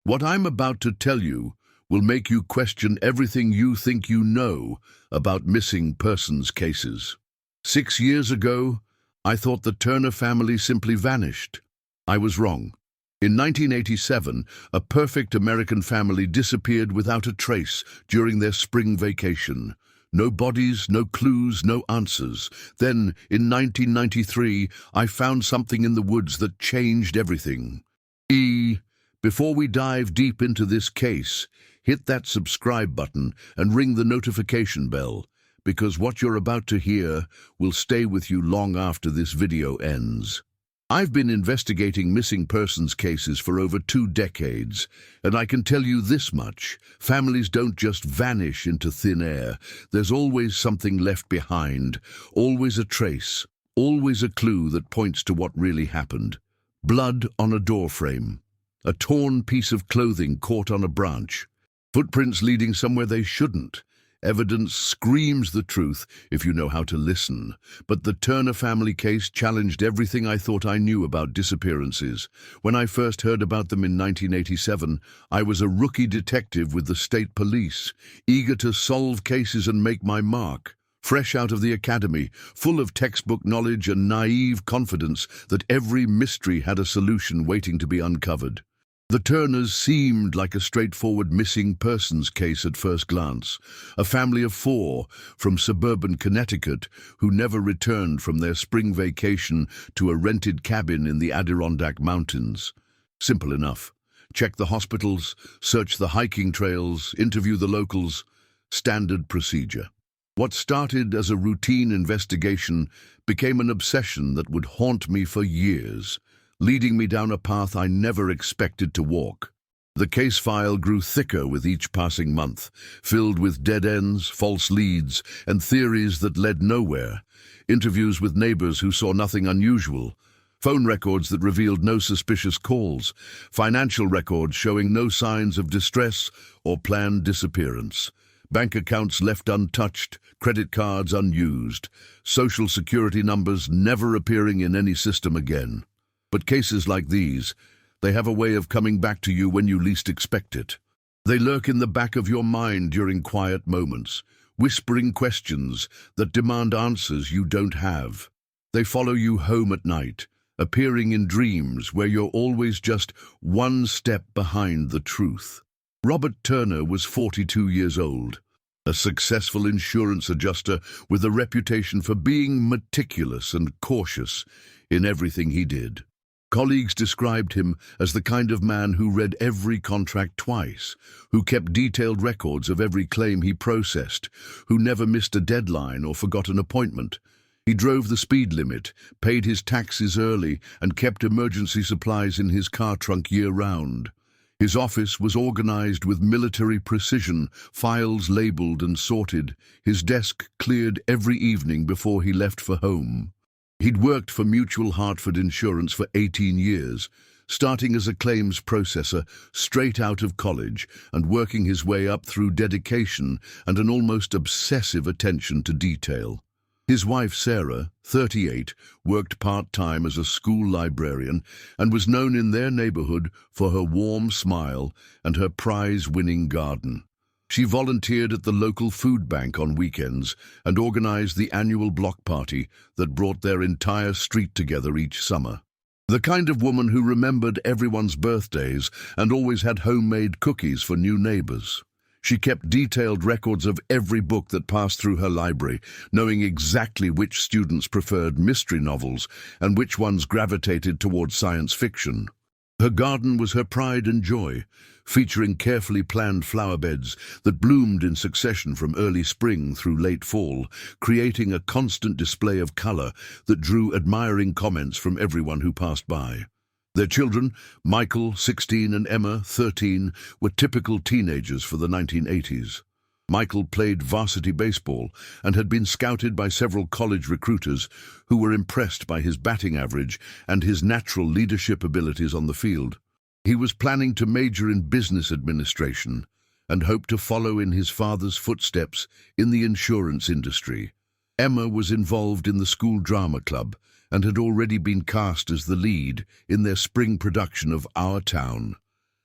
What I'm about to tell you will make you question everything you think you know about missing persons cases. 6 years ago, I thought the Turner family simply vanished. I was wrong. In 1987, a perfect American family disappeared without a trace during their spring vacation. No bodies, no clues, no answers. Then, in 1993, I found something in the woods that changed everything. Before we dive deep into this case, hit that subscribe button and ring the notification bell, because what you're about to hear will stay with you long after this video ends. I've been investigating missing persons cases for over 2 decades, and I can tell you this much: families don't just vanish into thin air. There's always something left behind, always a trace, always a clue that points to what really happened. Blood on a doorframe, a torn piece of clothing caught on a branch, footprints leading somewhere they shouldn't. Evidence screams the truth if you know how to listen. But the Turner family case challenged everything I thought I knew about disappearances. When I first heard about them in 1987, I was a rookie detective with the state police, eager to solve cases and make my mark. Fresh out of the academy, full of textbook knowledge and naive confidence that every mystery had a solution waiting to be uncovered. The Turners seemed like a straightforward missing persons case at first glance. A family of 4 from suburban Connecticut who never returned from their spring vacation to a rented cabin in the Adirondack Mountains. Simple enough. Check the hospitals, search the hiking trails, interview the locals. Standard procedure. What started as a routine investigation became an obsession that would haunt me for years, leading me down a path I never expected to walk. The case file grew thicker with each passing month, filled with dead ends, false leads, and theories that led nowhere. Interviews with neighbors who saw nothing unusual, phone records that revealed no suspicious calls, financial records showing no signs of distress or planned disappearance, bank accounts left untouched, credit cards unused, social security numbers never appearing in any system again. But cases like these, they have a way of coming back to you when you least expect it. They lurk in the back of your mind during quiet moments, whispering questions that demand answers you don't have. They follow you home at night, appearing in dreams where you're always just one step behind the truth. Robert Turner was 42 years old, a successful insurance adjuster with a reputation for being meticulous and cautious in everything he did. Colleagues described him as the kind of man who read every contract twice, who kept detailed records of every claim he processed, who never missed a deadline or forgot an appointment. He drove the speed limit, paid his taxes early, and kept emergency supplies in his car trunk year-round. His office was organized with military precision, files labeled and sorted, his desk cleared every evening before he left for home. He'd worked for Mutual Hartford Insurance for 18 years, starting as a claims processor straight out of college and working his way up through dedication and an almost obsessive attention to detail. His wife, Sarah, 38, worked part-time as a school librarian and was known in their neighborhood for her warm smile and her prize-winning garden. She volunteered at the local food bank on weekends and organized the annual block party that brought their entire street together each summer. The kind of woman who remembered everyone's birthdays and always had homemade cookies for new neighbors. She kept detailed records of every book that passed through her library, knowing exactly which students preferred mystery novels and which ones gravitated towards science fiction. Her garden was her pride and joy, featuring carefully planned flower beds that bloomed in succession from early spring through late fall, creating a constant display of color that drew admiring comments from everyone who passed by. Their children, Michael, 16, and Emma, 13, were typical teenagers for the 1980s. Michael played varsity baseball and had been scouted by several college recruiters who were impressed by his batting average and his natural leadership abilities on the field. He was planning to major in business administration and hoped to follow in his father's footsteps in the insurance industry. Emma was involved in the school drama club and had already been cast as the lead in their spring production of Our Town.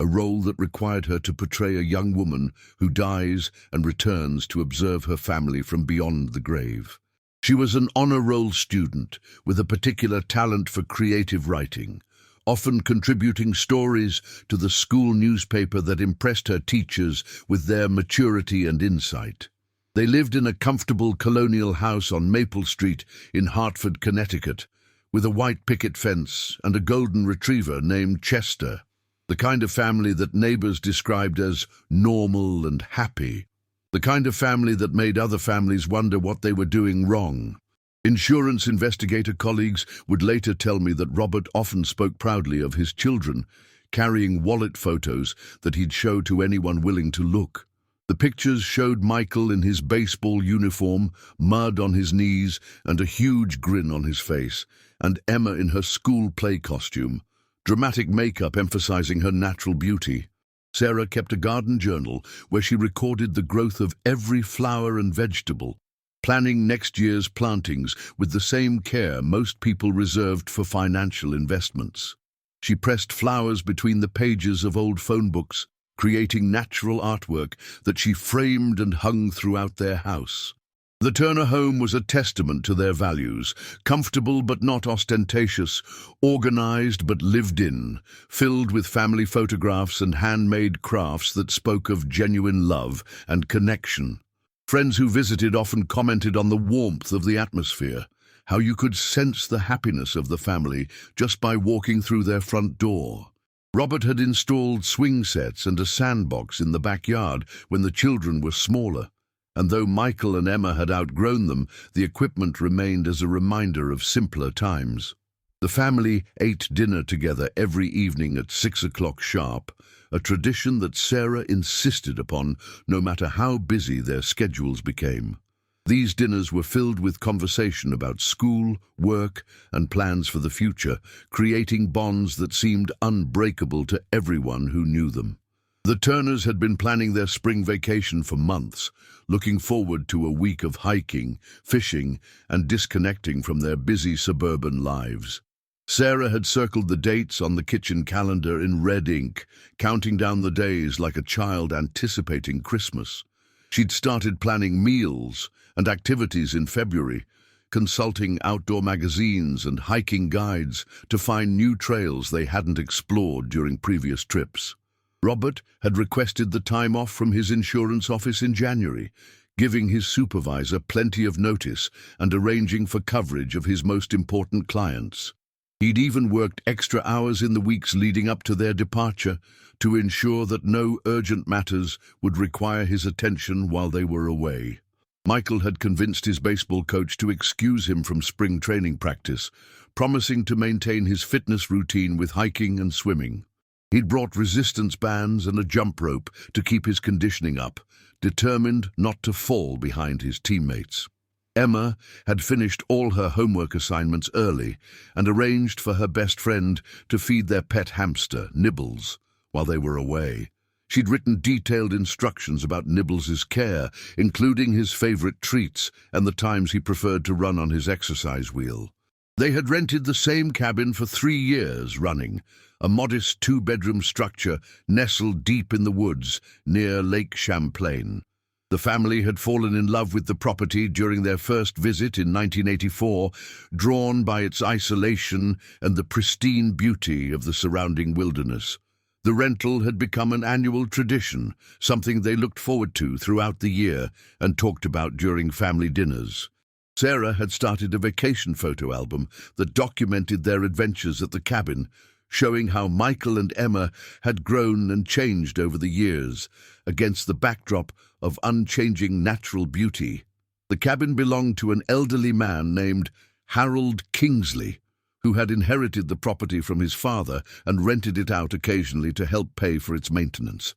a role that required her to portray a young woman who dies and returns to observe her family from beyond the grave. She was an honor roll student with a particular talent for creative writing, often contributing stories to the school newspaper that impressed her teachers with their maturity and insight. They lived in a comfortable colonial house on Maple Street in Hartford, Connecticut, with a white picket fence and a golden retriever named Chester, the kind of family that neighbors described as normal and happy, the kind of family that made other families wonder what they were doing wrong. Insurance investigator colleagues would later tell me that Robert often spoke proudly of his children, carrying wallet photos that he'd show to anyone willing to look. The pictures showed Michael in his baseball uniform, mud on his knees and a huge grin on his face, and Emma in her school play costume, dramatic makeup emphasizing her natural beauty. Sarah kept a garden journal where she recorded the growth of every flower and vegetable, planning next year's plantings with the same care most people reserved for financial investments. She pressed flowers between the pages of old phone books, creating natural artwork that she framed and hung throughout their house. The Turner home was a testament to their values, comfortable but not ostentatious, organized but lived in, filled with family photographs and handmade crafts that spoke of genuine love and connection. Friends who visited often commented on the warmth of the atmosphere, how you could sense the happiness of the family just by walking through their front door. Robert had installed swing sets and a sandbox in the backyard when the children were smaller, and though Michael and Emma had outgrown them, the equipment remained as a reminder of simpler times. The family ate dinner together every evening at 6 o'clock sharp, a tradition that Sarah insisted upon no matter how busy their schedules became. These dinners were filled with conversation about school, work, and plans for the future, creating bonds that seemed unbreakable to everyone who knew them. The Turners had been planning their spring vacation for months, looking forward to a week of hiking, fishing, and disconnecting from their busy suburban lives. Sarah had circled the dates on the kitchen calendar in red ink, counting down the days like a child anticipating Christmas. She'd started planning meals and activities in February, consulting outdoor magazines and hiking guides to find new trails they hadn't explored during previous trips. Robert had requested the time off from his insurance office in January, giving his supervisor plenty of notice and arranging for coverage of his most important clients. He'd even worked extra hours in the weeks leading up to their departure to ensure that no urgent matters would require his attention while they were away. Michael had convinced his baseball coach to excuse him from spring training practice, promising to maintain his fitness routine with hiking and swimming. He'd brought resistance bands and a jump rope to keep his conditioning up, determined not to fall behind his teammates. Emma had finished all her homework assignments early and arranged for her best friend to feed their pet hamster, Nibbles, while they were away. She'd written detailed instructions about Nibbles' care, including his favorite treats and the times he preferred to run on his exercise wheel. They had rented the same cabin for 3 years running, a modest 2-bedroom structure nestled deep in the woods near Lake Champlain. The family had fallen in love with the property during their first visit in 1984, drawn by its isolation and the pristine beauty of the surrounding wilderness. The rental had become an annual tradition, something they looked forward to throughout the year and talked about during family dinners. Sarah had started a vacation photo album that documented their adventures at the cabin, showing how Michael and Emma had grown and changed over the years, against the backdrop of unchanging natural beauty. The cabin belonged to an elderly man named Harold Kingsley, who had inherited the property from his father and rented it out occasionally to help pay for its maintenance.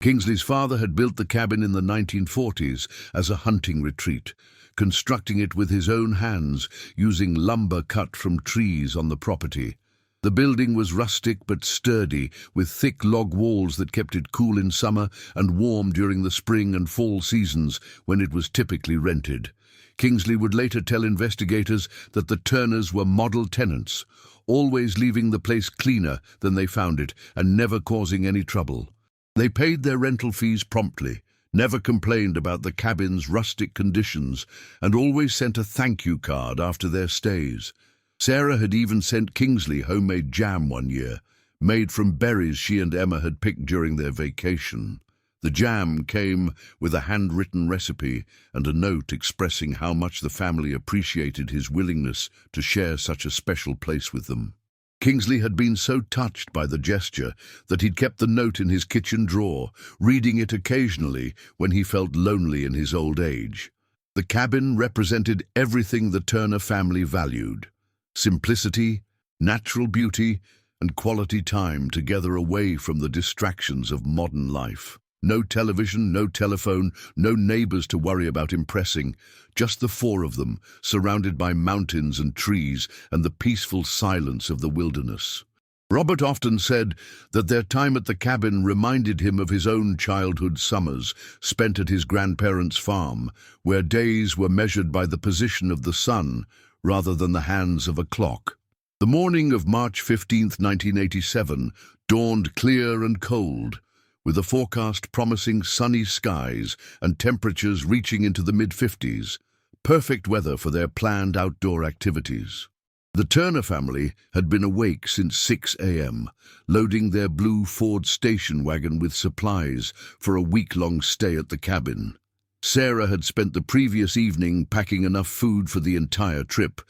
Kingsley's father had built the cabin in the 1940s as a hunting retreat, constructing it with his own hands, using lumber cut from trees on the property. The building was rustic but sturdy, with thick log walls that kept it cool in summer and warm during the spring and fall seasons when it was typically rented. Kingsley would later tell investigators that the Turners were model tenants, always leaving the place cleaner than they found it and never causing any trouble. They paid their rental fees promptly, never complained about the cabin's rustic conditions, and always sent a thank you card after their stays. Sarah had even sent Kingsley homemade jam one year, made from berries she and Emma had picked during their vacation. The jam came with a handwritten recipe and a note expressing how much the family appreciated his willingness to share such a special place with them. Kingsley had been so touched by the gesture that he'd kept the note in his kitchen drawer, reading it occasionally when he felt lonely in his old age. The cabin represented everything the Turner family valued: simplicity, natural beauty, and quality time together away from the distractions of modern life. No television, no telephone, no neighbors to worry about impressing, just the four of them, surrounded by mountains and trees and the peaceful silence of the wilderness. Robert often said that their time at the cabin reminded him of his own childhood summers spent at his grandparents' farm, where days were measured by the position of the sun rather than the hands of a clock. The morning of March 15, 1987, dawned clear and cold, with a forecast promising sunny skies and temperatures reaching into the mid-50s, perfect weather for their planned outdoor activities. The Turner family had been awake since 6 a.m., loading their blue Ford station wagon with supplies for a week-long stay at the cabin. Sarah had spent the previous evening packing enough food for the entire trip,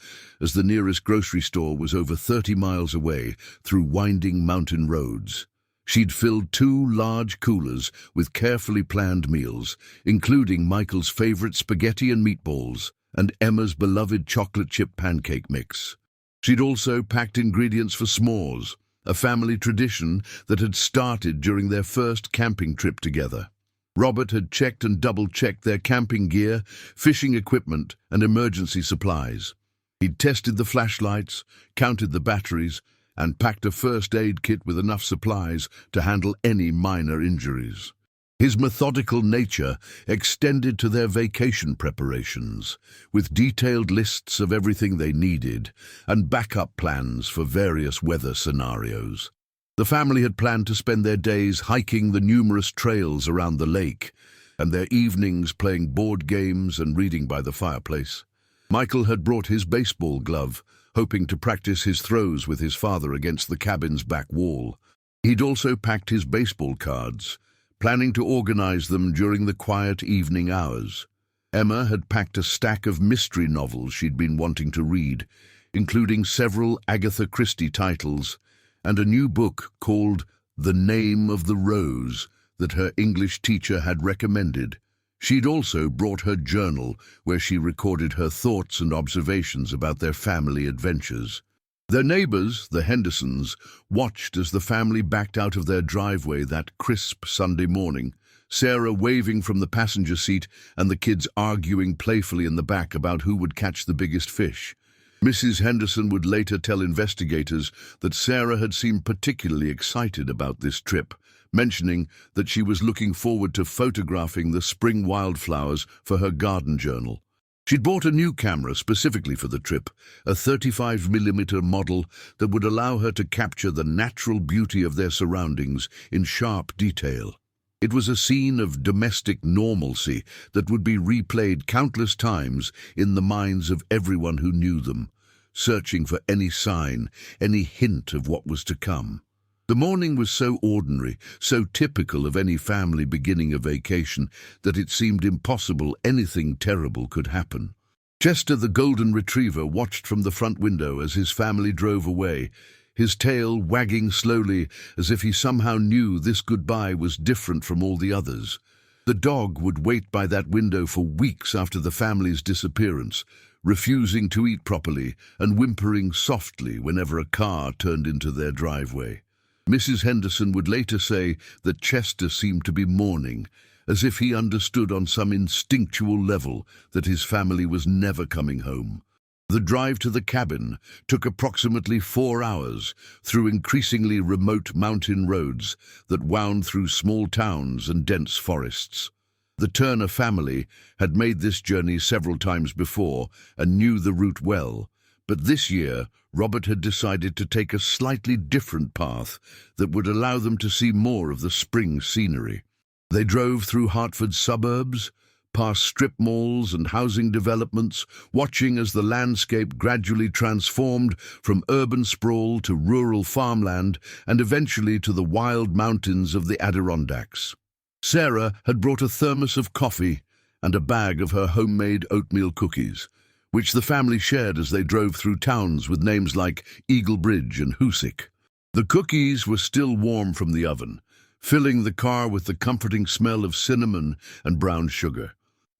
as the nearest grocery store was over 30 miles away through winding mountain roads. She'd filled 2 large coolers with carefully planned meals, including Michael's favorite spaghetti and meatballs and Emma's beloved chocolate chip pancake mix. She'd also packed ingredients for s'mores, a family tradition that had started during their first camping trip together. Robert had checked and double-checked their camping gear, fishing equipment, and emergency supplies. He'd tested the flashlights, counted the batteries, and packed a first aid kit with enough supplies to handle any minor injuries. His methodical nature extended to their vacation preparations, with detailed lists of everything they needed and backup plans for various weather scenarios. The family had planned to spend their days hiking the numerous trails around the lake, and their evenings playing board games and reading by the fireplace. Michael had brought his baseball glove, hoping to practice his throws with his father against the cabin's back wall. He'd also packed his baseball cards, planning to organize them during the quiet evening hours. Emma had packed a stack of mystery novels she'd been wanting to read, including several Agatha Christie titles and a new book called The Name of the Rose that her English teacher had recommended. She'd also brought her journal, where she recorded her thoughts and observations about their family adventures. Their neighbors, the Hendersons, watched as the family backed out of their driveway that crisp Sunday morning, Sarah waving from the passenger seat and the kids arguing playfully in the back about who would catch the biggest fish. Mrs. Henderson would later tell investigators that Sarah had seemed particularly excited about this trip, mentioning that she was looking forward to photographing the spring wildflowers for her garden journal. She'd bought a new camera specifically for the trip, a 35mm model that would allow her to capture the natural beauty of their surroundings in sharp detail. It was a scene of domestic normalcy that would be replayed countless times in the minds of everyone who knew them, searching for any sign, any hint of what was to come. The morning was so ordinary, so typical of any family beginning a vacation, that it seemed impossible anything terrible could happen. Chester the golden retriever watched from the front window as his family drove away, his tail wagging slowly as if he somehow knew this goodbye was different from all the others. The dog would wait by that window for weeks after the family's disappearance, refusing to eat properly and whimpering softly whenever a car turned into their driveway. Mrs. Henderson would later say that Chester seemed to be mourning, as if he understood on some instinctual level that his family was never coming home. The drive to the cabin took approximately 4 hours through increasingly remote mountain roads that wound through small towns and dense forests. The Turner family had made this journey several times before and knew the route well, But this year, Robert had decided to take a slightly different path that would allow them to see more of the spring scenery. They drove through Hartford's suburbs, past strip malls and housing developments, watching as the landscape gradually transformed from urban sprawl to rural farmland and eventually to the wild mountains of the Adirondacks. Sarah had brought a thermos of coffee and a bag of her homemade oatmeal cookies, which the family shared as they drove through towns with names like Eagle Bridge and Hoosick. The cookies were still warm from the oven, filling the car with the comforting smell of cinnamon and brown sugar.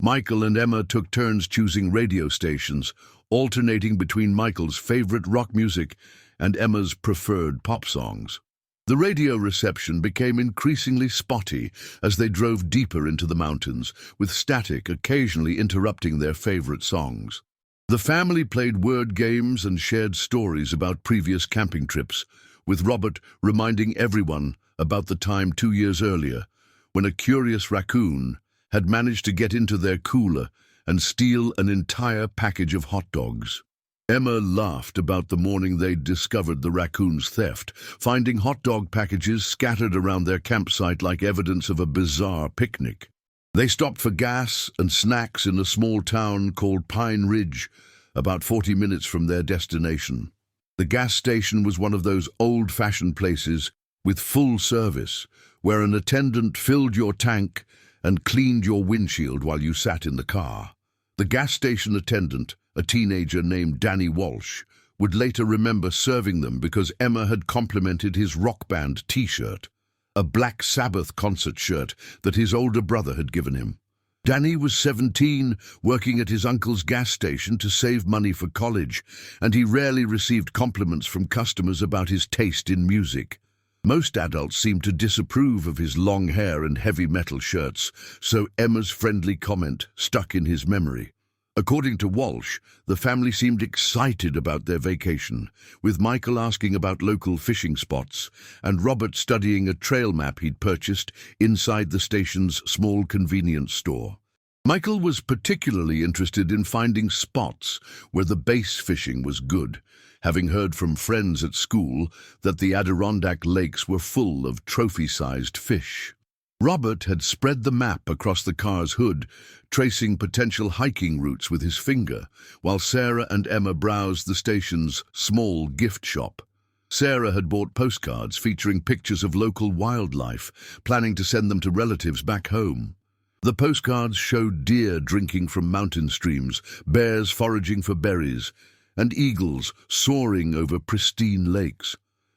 Michael and Emma took turns choosing radio stations, alternating between Michael's favorite rock music and Emma's preferred pop songs. The radio reception became increasingly spotty as they drove deeper into the mountains, with static occasionally interrupting their favorite songs. The family played word games and shared stories about previous camping trips, with Robert reminding everyone about the time 2 years earlier when a curious raccoon had managed to get into their cooler and steal an entire package of hot dogs. Emma laughed about the morning they'd discovered the raccoon's theft, finding hot dog packages scattered around their campsite like evidence of a bizarre picnic. They stopped for gas and snacks in a small town called Pine Ridge, about 40 minutes from their destination. The gas station was one of those old-fashioned places with full service, where an attendant filled your tank and cleaned your windshield while you sat in the car. The gas station attendant, a teenager named Danny Walsh, would later remember serving them because Emma had complimented his rock band t-shirt, a Black Sabbath concert shirt that his older brother had given him. Danny was 17, working at his uncle's gas station to save money for college, and he rarely received compliments from customers about his taste in music. Most adults seemed to disapprove of his long hair and heavy metal shirts, so Emma's friendly comment stuck in his memory. According to Walsh, the family seemed excited about their vacation, with Michael asking about local fishing spots and Robert studying a trail map he'd purchased inside the station's small convenience store. Michael was particularly interested in finding spots where the bass fishing was good, having heard from friends at school that the Adirondack lakes were full of trophy-sized fish. Robert had spread the map across the car's hood, tracing potential hiking routes with his finger, while Sarah and Emma browsed the station's small gift shop. Sarah had bought postcards featuring pictures of local wildlife, planning to send them to relatives back home. The postcards showed deer drinking from mountain streams, bears foraging for berries, and eagles soaring over pristine lakes.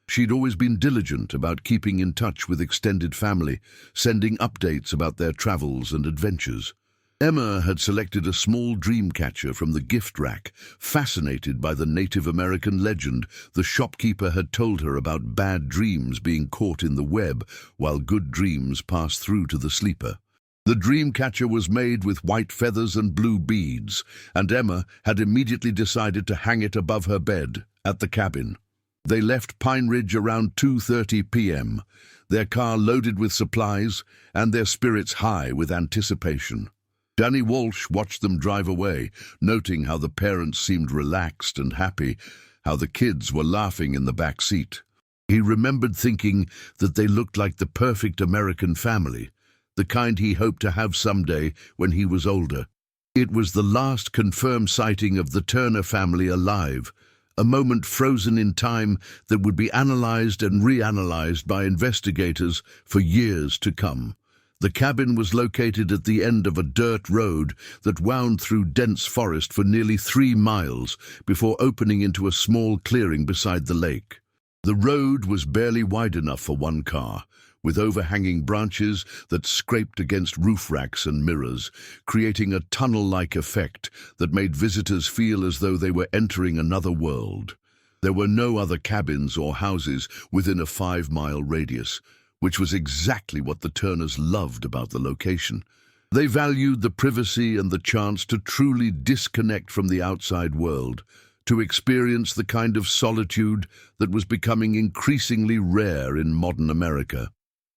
She'd always been diligent about keeping in touch with extended family, sending updates about their travels and adventures. Emma had selected a small dream catcher from the gift rack, fascinated by the Native American legend the shopkeeper had told her about bad dreams being caught in the web while good dreams passed through to the sleeper. The dream catcher was made with white feathers and blue beads, and Emma had immediately decided to hang it above her bed at the cabin. They left Pine Ridge around 2:30 p.m., their car loaded with supplies and their spirits high with anticipation. Danny Walsh watched them drive away, noting how the parents seemed relaxed and happy, how the kids were laughing in the back seat. He remembered thinking that they looked like the perfect American family, the kind he hoped to have someday when he was older. It was the last confirmed sighting of the Turner family alive, a moment frozen in time that would be analyzed and reanalyzed by investigators for years to come. The cabin was located at the end of a dirt road that wound through dense forest for nearly 3 miles before opening into a small clearing beside the lake. The road was barely wide enough for one car, with overhanging branches that scraped against roof racks and mirrors, creating a tunnel-like effect that made visitors feel as though they were entering another world. There were no other cabins or houses within a 5-mile radius, which was exactly what the Turners loved about the location. They valued the privacy and the chance to truly disconnect from the outside world, to experience the kind of solitude that was becoming increasingly rare in modern America.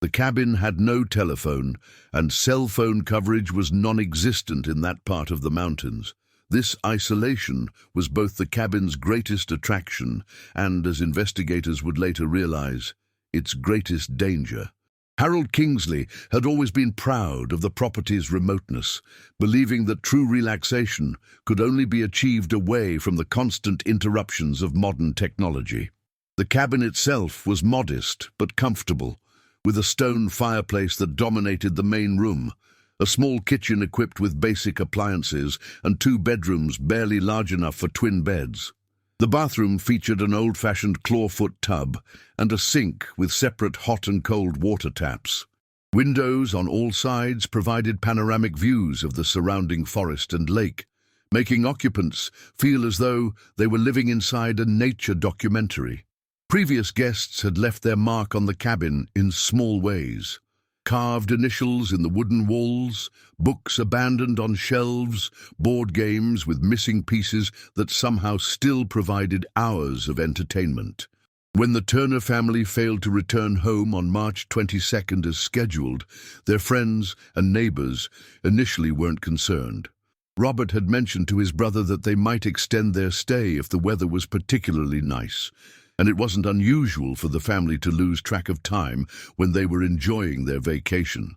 The cabin had no telephone, and cell phone coverage was non-existent in that part of the mountains. This isolation was both the cabin's greatest attraction and, as investigators would later realize, its greatest danger. Harold Kingsley had always been proud of the property's remoteness, believing that true relaxation could only be achieved away from the constant interruptions of modern technology. The cabin itself was modest but comfortable, with a stone fireplace that dominated the main room, a small kitchen equipped with basic appliances, and 2 bedrooms barely large enough for twin beds. The bathroom featured an old-fashioned clawfoot tub and a sink with separate hot and cold water taps. Windows on all sides provided panoramic views of the surrounding forest and lake, making occupants feel as though they were living inside a nature documentary. Previous guests had left their mark on the cabin in small ways. Carved initials in the wooden walls, books abandoned on shelves, board games with missing pieces that somehow still provided hours of entertainment. When the Turner family failed to return home on March 22nd as scheduled, their friends and neighbors initially weren't concerned. Robert had mentioned to his brother that they might extend their stay if the weather was particularly nice, and it wasn't unusual for the family to lose track of time when they were enjoying their vacation.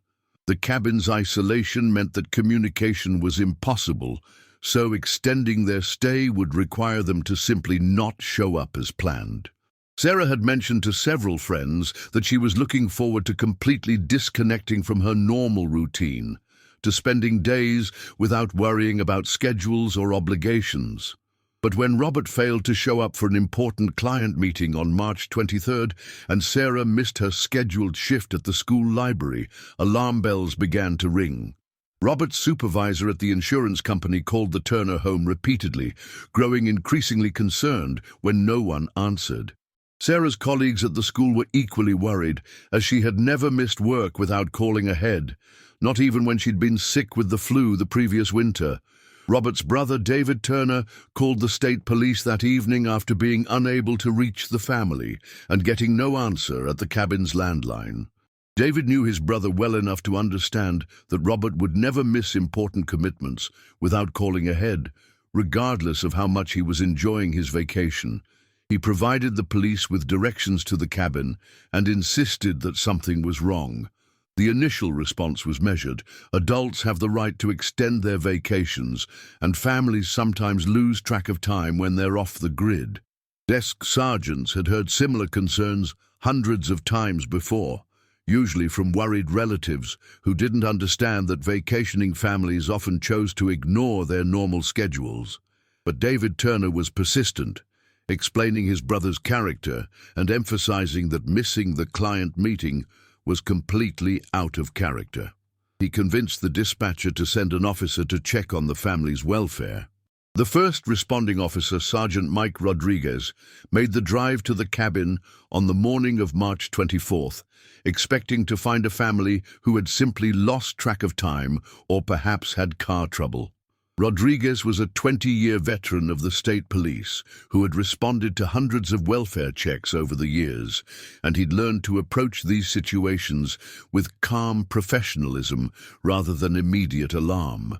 The cabin's isolation meant that communication was impossible, so extending their stay would require them to simply not show up as planned. Sarah had mentioned to several friends that she was looking forward to completely disconnecting from her normal routine, to spending days without worrying about schedules or obligations. But when Robert failed to show up for an important client meeting on March 23rd and Sarah missed her scheduled shift at the school library, alarm bells began to ring. Robert's supervisor at the insurance company called the Turner home repeatedly, growing increasingly concerned when no one answered. Sarah's colleagues at the school were equally worried, as she had never missed work without calling ahead, not even when she'd been sick with the flu the previous winter. Robert's brother, David Turner, called the state police that evening after being unable to reach the family and getting no answer at the cabin's landline. David knew his brother well enough to understand that Robert would never miss important commitments without calling ahead, regardless of how much he was enjoying his vacation. He provided the police with directions to the cabin and insisted that something was wrong. The initial response was measured. Adults have the right to extend their vacations, and families sometimes lose track of time when they're off the grid. Desk sergeants had heard similar concerns hundreds of times before, usually from worried relatives who didn't understand that vacationing families often chose to ignore their normal schedules. But David Turner was persistent, explaining his brother's character and emphasizing that missing the client meeting was completely out of character. He convinced the dispatcher to send an officer to check on the family's welfare. The first responding officer, Sergeant Mike Rodriguez, made the drive to the cabin on the morning of March 24th, expecting to find a family who had simply lost track of time or perhaps had car trouble. Rodriguez was a 20-year veteran of the state police who had responded to hundreds of welfare checks over the years, and he'd learned to approach these situations with calm professionalism rather than immediate alarm.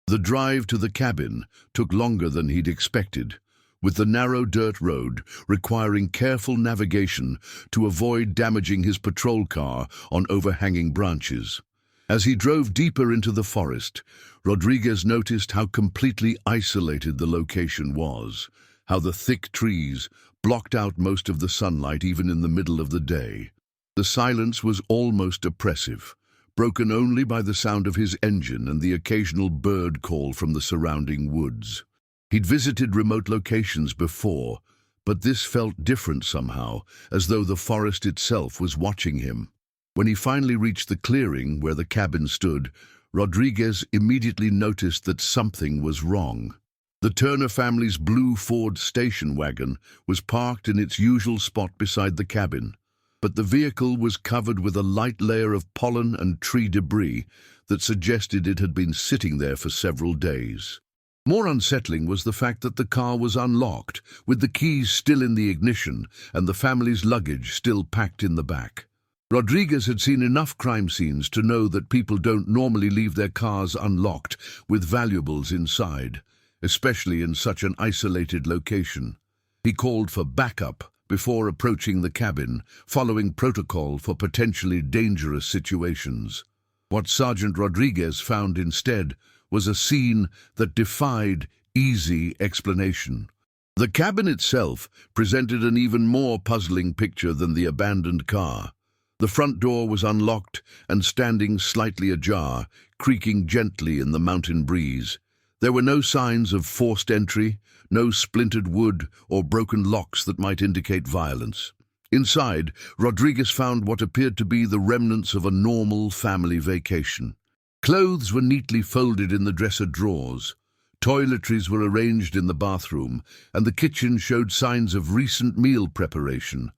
The drive to the cabin took longer than he'd expected, with the narrow dirt road requiring careful navigation to avoid damaging his patrol car on overhanging branches. As he drove deeper into the forest, Rodriguez noticed how completely isolated the location was, how the thick trees blocked out most of the sunlight even in the middle of the day. The silence was almost oppressive, broken only by the sound of his engine and the occasional bird call from the surrounding woods. He'd visited remote locations before, but this felt different somehow, as though the forest itself was watching him. When he finally reached the clearing where the cabin stood, Rodriguez immediately noticed that something was wrong. The Turner family's blue Ford station wagon was parked in its usual spot beside the cabin, but the vehicle was covered with a light layer of pollen and tree debris that suggested it had been sitting there for several days. More unsettling was the fact that the car was unlocked, with the keys still in the ignition and the family's luggage still packed in the back. Rodriguez had seen enough crime scenes to know that people don't normally leave their cars unlocked with valuables inside, especially in such an isolated location. He called for backup before approaching the cabin, following protocol for potentially dangerous situations. What Sergeant Rodriguez found instead was a scene that defied easy explanation. The cabin itself presented an even more puzzling picture than the abandoned car. The front door was unlocked and standing slightly ajar, creaking gently in the mountain breeze. There were no signs of forced entry, no splintered wood or broken locks that might indicate violence. Inside, Rodriguez found what appeared to be the remnants of a normal family vacation. Clothes were neatly folded in the dresser drawers. Toiletries were arranged in the bathroom, and the kitchen showed signs of recent meal preparation.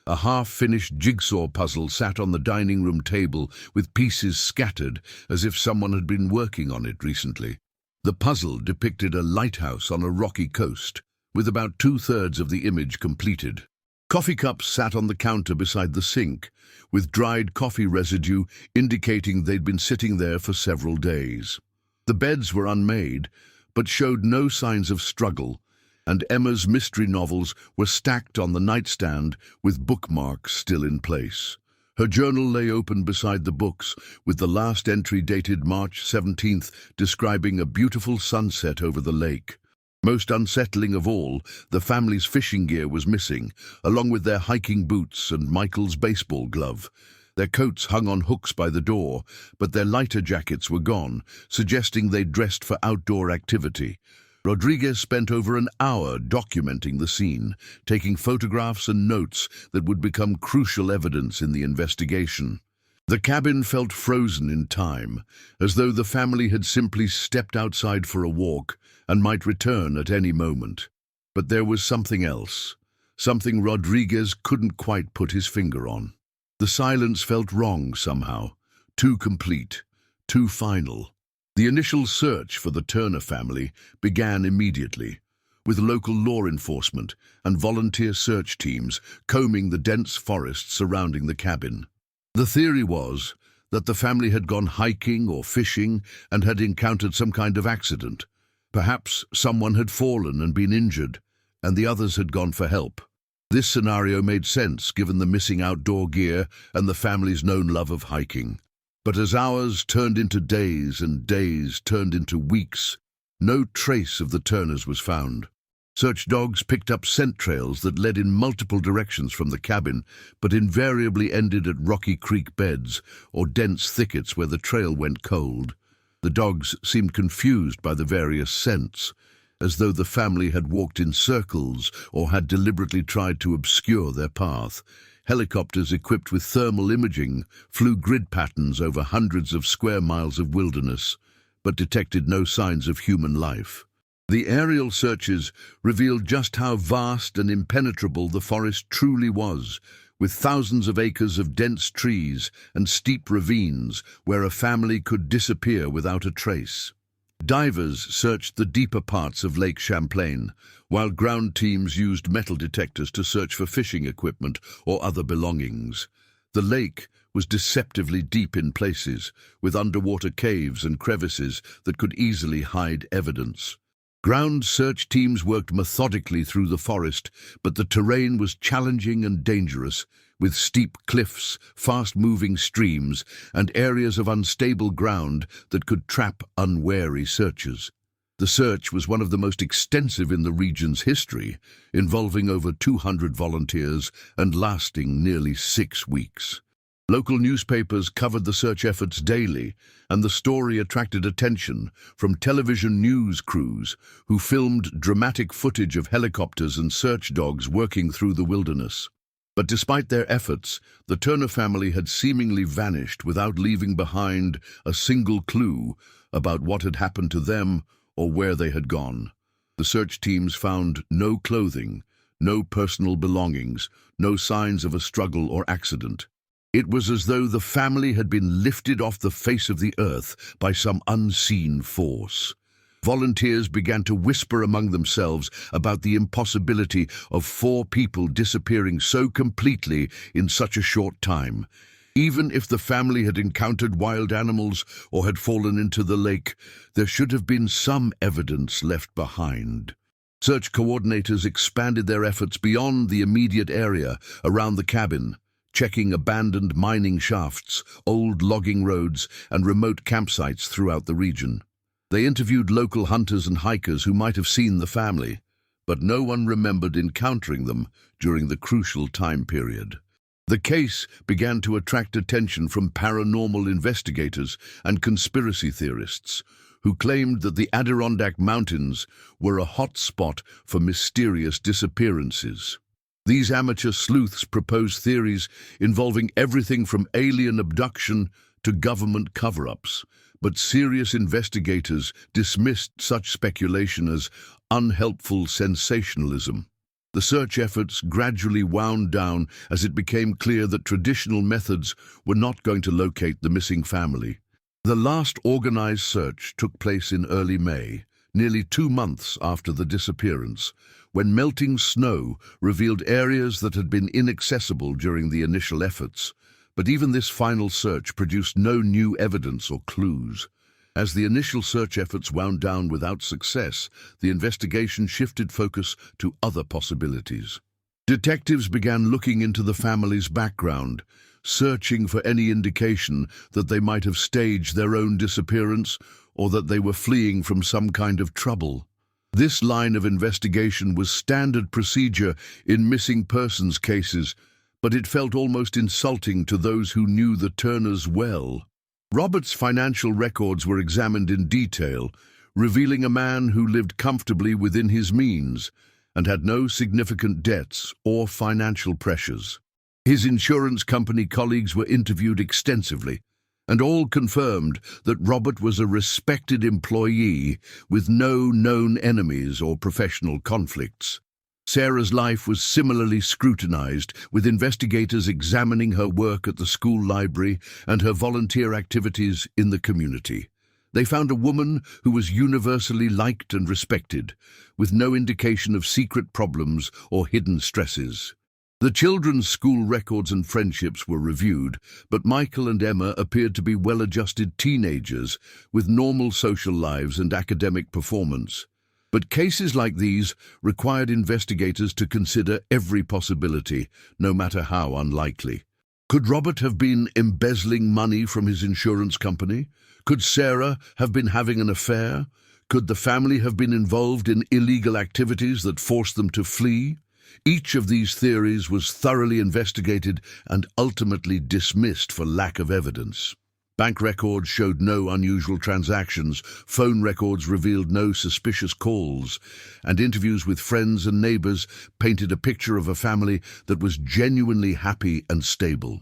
A half-finished jigsaw puzzle sat on the dining room table with pieces scattered as if someone had been working on it recently. The puzzle depicted a lighthouse on a rocky coast, with about 2/3 of the image completed. Coffee cups sat on the counter beside the sink, with dried coffee residue indicating they'd been sitting there for several days. The beds were unmade, but showed no signs of struggle, and Emma's mystery novels were stacked on the nightstand with bookmarks still in place. Her journal lay open beside the books, with the last entry dated March 17th describing a beautiful sunset over the lake. Most unsettling of all, the family's fishing gear was missing, along with their hiking boots and Michael's baseball glove. Their coats hung on hooks by the door, but their lighter jackets were gone, suggesting they'd dressed for outdoor activity. Rodriguez spent over an hour documenting the scene, taking photographs and notes that would become crucial evidence in the investigation. The cabin felt frozen in time, as though the family had simply stepped outside for a walk and might return at any moment. But there was something else, something Rodriguez couldn't quite put his finger on. The silence felt wrong somehow, too complete, too final. The initial search for the Turner family began immediately, with local law enforcement and volunteer search teams combing the dense forest surrounding the cabin. The theory was that the family had gone hiking or fishing and had encountered some kind of accident. Perhaps someone had fallen and been injured, and the others had gone for help. This scenario made sense given the missing outdoor gear and the family's known love of hiking. But as hours turned into days and days turned into weeks, no trace of the Turners was found. Search dogs picked up scent trails that led in multiple directions from the cabin, but invariably ended at rocky creek beds or dense thickets where the trail went cold. The dogs seemed confused by the various scents, as though the family had walked in circles or had deliberately tried to obscure their path. Helicopters equipped with thermal imaging flew grid patterns over hundreds of square miles of wilderness, but detected no signs of human life. The aerial searches revealed just how vast and impenetrable the forest truly was, with thousands of acres of dense trees and steep ravines where a family could disappear without a trace. Divers searched the deeper parts of Lake Champlain, while ground teams used metal detectors to search for fishing equipment or other belongings. The lake was deceptively deep in places, with underwater caves and crevices that could easily hide evidence. Ground search teams worked methodically through the forest, but the terrain was challenging and dangerous, with steep cliffs, fast-moving streams, and areas of unstable ground that could trap unwary searchers. The search was one of the most extensive in the region's history, involving over 200 volunteers and lasting nearly 6 weeks. Local newspapers covered the search efforts daily, and the story attracted attention from television news crews who filmed dramatic footage of helicopters and search dogs working through the wilderness. But despite their efforts, the Turner family had seemingly vanished without leaving behind a single clue about what had happened to them or where they had gone. The search teams found no clothing, no personal belongings, no signs of a struggle or accident. It was as though the family had been lifted off the face of the earth by some unseen force. Volunteers began to whisper among themselves about the impossibility of 4 people disappearing so completely in such a short time. Even if the family had encountered wild animals or had fallen into the lake, there should have been some evidence left behind. Search coordinators expanded their efforts beyond the immediate area around the cabin, checking abandoned mining shafts, old logging roads, and remote campsites throughout the region. They interviewed local hunters and hikers who might have seen the family, but no one remembered encountering them during the crucial time period. The case began to attract attention from paranormal investigators and conspiracy theorists, who claimed that the Adirondack Mountains were a hot spot for mysterious disappearances. These amateur sleuths proposed theories involving everything from alien abduction to government cover-ups, but serious investigators dismissed such speculation as unhelpful sensationalism. The search efforts gradually wound down as it became clear that traditional methods were not going to locate the missing family. The last organized search took place in early May, nearly 2 months after the disappearance, when melting snow revealed areas that had been inaccessible during the initial efforts. But even this final search produced no new evidence or clues. As the initial search efforts wound down without success, the investigation shifted focus to other possibilities. Detectives began looking into the family's background, searching for any indication that they might have staged their own disappearance or that they were fleeing from some kind of trouble. This line of investigation was standard procedure in missing persons cases, but it felt almost insulting to those who knew the Turners well. Robert's financial records were examined in detail, revealing a man who lived comfortably within his means and had no significant debts or financial pressures. His insurance company colleagues were interviewed extensively, and all confirmed that Robert was a respected employee with no known enemies or professional conflicts. Sarah's life was similarly scrutinized, with investigators examining her work at the school library and her volunteer activities in the community. They found a woman who was universally liked and respected, with no indication of secret problems or hidden stresses. The children's school records and friendships were reviewed, but Michael and Emma appeared to be well-adjusted teenagers with normal social lives and academic performance. But cases like these required investigators to consider every possibility, no matter how unlikely. Could Robert have been embezzling money from his insurance company? Could Sarah have been having an affair? Could the family have been involved in illegal activities that forced them to flee? Each of these theories was thoroughly investigated and ultimately dismissed for lack of evidence. Bank records showed no unusual transactions, phone records revealed no suspicious calls, and interviews with friends and neighbors painted a picture of a family that was genuinely happy and stable.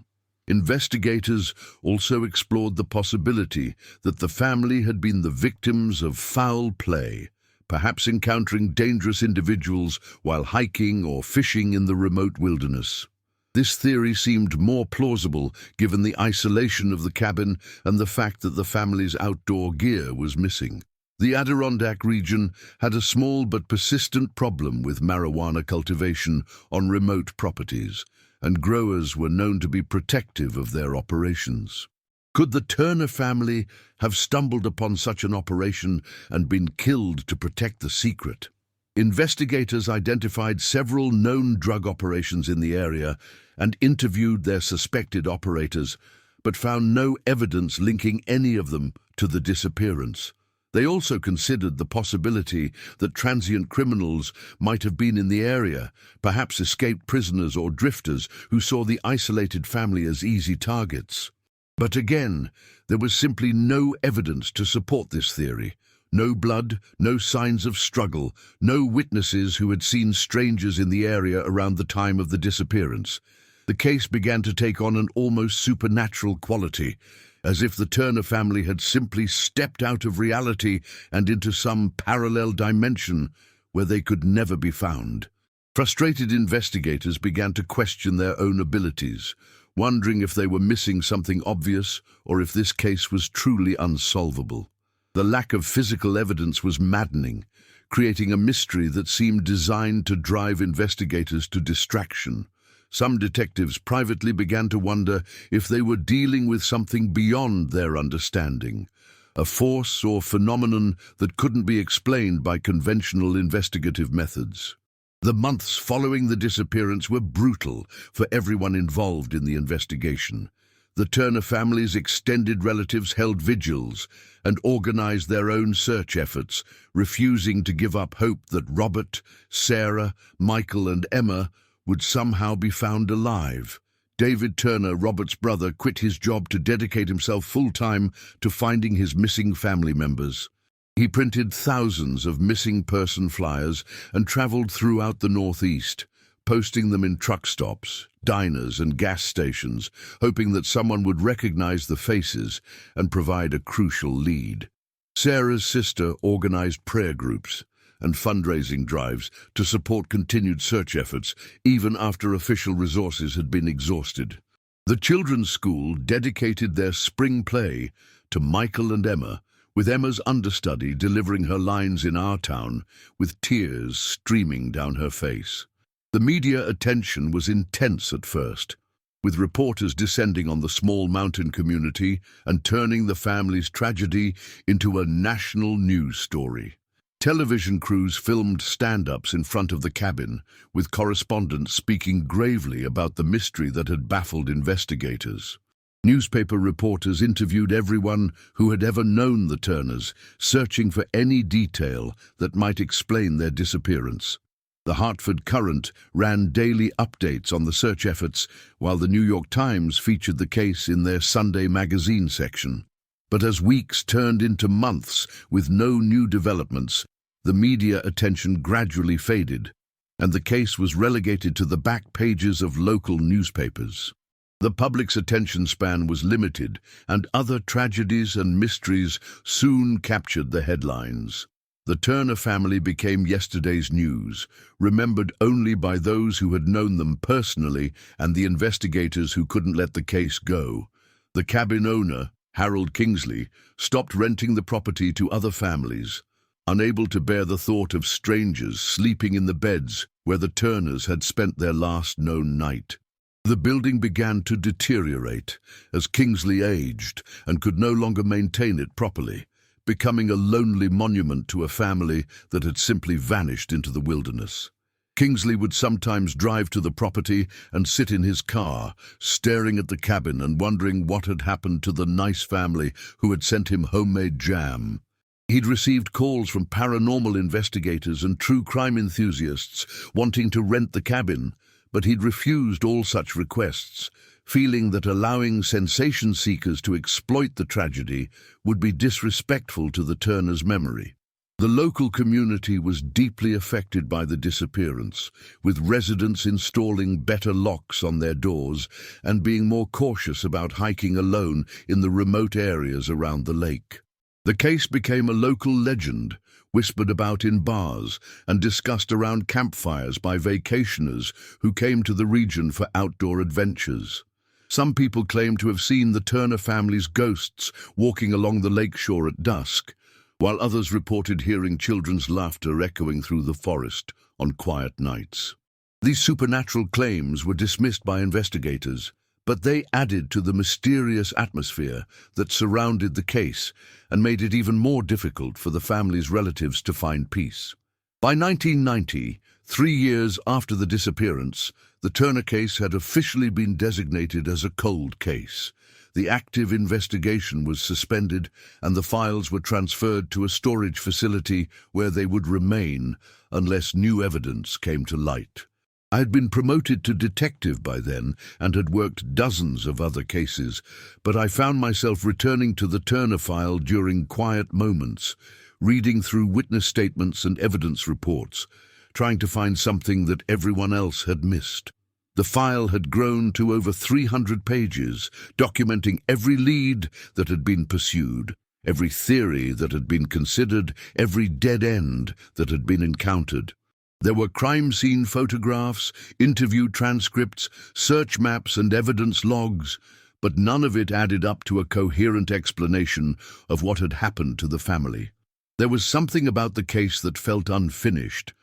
Investigators also explored the possibility that the family had been the victims of foul play, perhaps encountering dangerous individuals while hiking or fishing in the remote wilderness. This theory seemed more plausible given the isolation of the cabin and the fact that the family's outdoor gear was missing. The Adirondack region had a small but persistent problem with marijuana cultivation on remote properties, and growers were known to be protective of their operations. Could the Turner family have stumbled upon such an operation and been killed to protect the secret? Investigators identified several known drug operations in the area and interviewed their suspected operators, but found no evidence linking any of them to the disappearance. They also considered the possibility that transient criminals might have been in the area, perhaps escaped prisoners or drifters who saw the isolated family as easy targets. But again, there was simply no evidence to support this theory. No blood, no signs of struggle, no witnesses who had seen strangers in the area around the time of the disappearance. The case began to take on an almost supernatural quality, as if the Turner family had simply stepped out of reality and into some parallel dimension where they could never be found. Frustrated investigators began to question their own abilities, wondering if they were missing something obvious or if this case was truly unsolvable. The lack of physical evidence was maddening, creating a mystery that seemed designed to drive investigators to distraction. Some detectives privately began to wonder if they were dealing with something beyond their understanding, a force or phenomenon that couldn't be explained by conventional investigative methods. The months following the disappearance were brutal for everyone involved in the investigation. The Turner family's extended relatives held vigils and organized their own search efforts, refusing to give up hope that Robert, Sarah, Michael, and Emma would somehow be found alive. David Turner, Robert's brother, quit his job to dedicate himself full-time to finding his missing family members. He printed thousands of missing person flyers and traveled throughout the Northeast, posting them in truck stops, diners, and gas stations, hoping that someone would recognize the faces and provide a crucial lead. Sarah's sister organized prayer groups and fundraising drives to support continued search efforts, even after official resources had been exhausted. The children's school dedicated their spring play to Michael and Emma, with Emma's understudy delivering her lines in Our Town with tears streaming down her face. The media attention was intense at first, with reporters descending on the small mountain community and turning the family's tragedy into a national news story. Television crews filmed stand-ups in front of the cabin, with correspondents speaking gravely about the mystery that had baffled investigators. Newspaper reporters interviewed everyone who had ever known the Turners, searching for any detail that might explain their disappearance. The Hartford Courant ran daily updates on the search efforts, while the New York Times featured the case in their Sunday magazine section. But as weeks turned into months with no new developments, the media attention gradually faded, and the case was relegated to the back pages of local newspapers. The public's attention span was limited, and other tragedies and mysteries soon captured the headlines. The Turner family became yesterday's news, remembered only by those who had known them personally and the investigators who couldn't let the case go. The cabin owner, Harold Kingsley, stopped renting the property to other families, unable to bear the thought of strangers sleeping in the beds where the Turners had spent their last known night. The building began to deteriorate as Kingsley aged and could no longer maintain it properly, becoming a lonely monument to a family that had simply vanished into the wilderness. Kingsley would sometimes drive to the property and sit in his car, staring at the cabin and wondering what had happened to the nice family who had sent him homemade jam. He'd received calls from paranormal investigators and true crime enthusiasts wanting to rent the cabin, but he'd refused all such requests, feeling that allowing sensation seekers to exploit the tragedy would be disrespectful to the Turners' memory. The local community was deeply affected by the disappearance, with residents installing better locks on their doors and being more cautious about hiking alone in the remote areas around the lake. The case became a local legend, whispered about in bars and discussed around campfires by vacationers who came to the region for outdoor adventures. Some people claimed to have seen the Turner family's ghosts walking along the lakeshore at dusk, while others reported hearing children's laughter echoing through the forest on quiet nights. These supernatural claims were dismissed by investigators, but they added to the mysterious atmosphere that surrounded the case and made it even more difficult for the family's relatives to find peace. By 1990, 3 years after the disappearance, the Turner case had officially been designated as a cold case. The active investigation was suspended and the files were transferred to a storage facility where they would remain unless new evidence came to light. I had been promoted to detective by then and had worked dozens of other cases, but I found myself returning to the Turner file during quiet moments, reading through witness statements and evidence reports, trying to find something that everyone else had missed. The file had grown to over 300 pages, documenting every lead that had been pursued, every theory that had been considered, every dead end that had been encountered. There were crime scene photographs, interview transcripts, search maps and evidence logs, but none of it added up to a coherent explanation of what had happened to the family. There was something about the case that felt unfinished,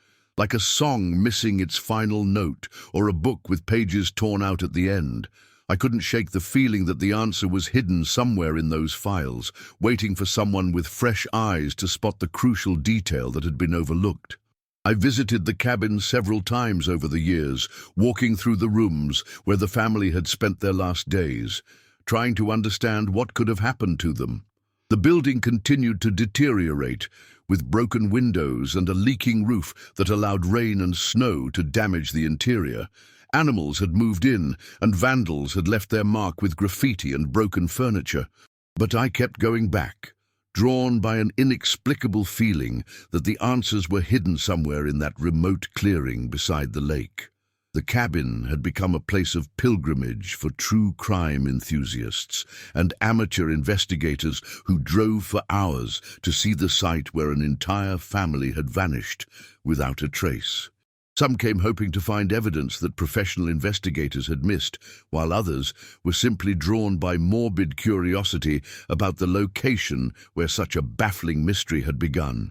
like a song missing its final note or a book with pages torn out at the end. I couldn't shake the feeling that the answer was hidden somewhere in those files, waiting for someone with fresh eyes to spot the crucial detail that had been overlooked. I visited the cabin several times over the years, walking through the rooms where the family had spent their last days, trying to understand what could have happened to them. The building continued to deteriorate, with broken windows and a leaking roof that allowed rain and snow to damage the interior. Animals had moved in, and vandals had left their mark with graffiti and broken furniture. But I kept going back, drawn by an inexplicable feeling that the answers were hidden somewhere in that remote clearing beside the lake. The cabin had become a place of pilgrimage for true crime enthusiasts and amateur investigators who drove for hours to see the site where an entire family had vanished without a trace. Some came hoping to find evidence that professional investigators had missed, while others were simply drawn by morbid curiosity about the location where such a baffling mystery had begun.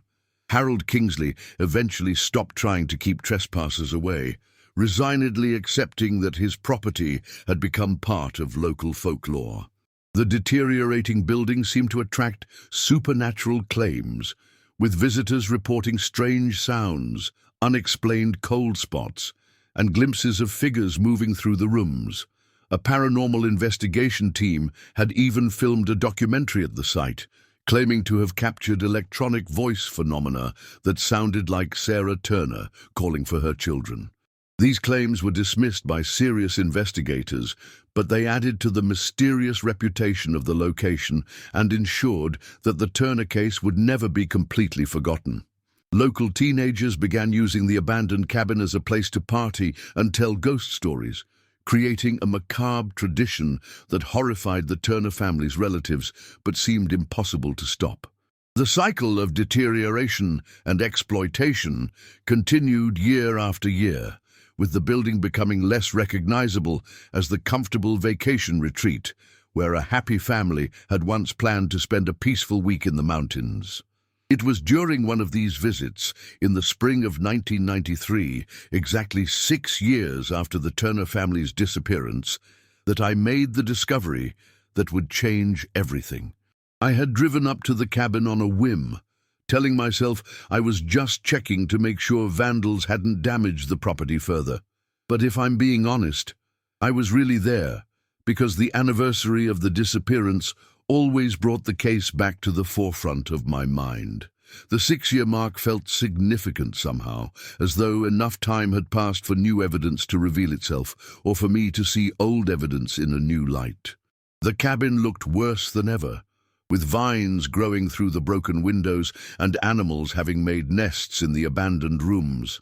Harold Kingsley eventually stopped trying to keep trespassers away, resignedly accepting that his property had become part of local folklore. The deteriorating building seemed to attract supernatural claims, with visitors reporting strange sounds, unexplained cold spots, and glimpses of figures moving through the rooms. A paranormal investigation team had even filmed a documentary at the site, claiming to have captured electronic voice phenomena that sounded like Sarah Turner calling for her children. These claims were dismissed by serious investigators, but they added to the mysterious reputation of the location and ensured that the Turner case would never be completely forgotten. Local teenagers began using the abandoned cabin as a place to party and tell ghost stories, creating a macabre tradition that horrified the Turner family's relatives but seemed impossible to stop. The cycle of deterioration and exploitation continued year after year, with the building becoming less recognizable as the comfortable vacation retreat where a happy family had once planned to spend a peaceful week in the mountains. It was during one of these visits, in the spring of 1993, exactly 6 years after the Turner family's disappearance, that I made the discovery that would change everything. I had driven up to the cabin on a whim, telling myself I was just checking to make sure vandals hadn't damaged the property further. But if I'm being honest, I was really there, because the anniversary of the disappearance always brought the case back to the forefront of my mind. The 6-year mark felt significant somehow, as though enough time had passed for new evidence to reveal itself, or for me to see old evidence in a new light. The cabin looked worse than ever, with vines growing through the broken windows and animals having made nests in the abandoned rooms.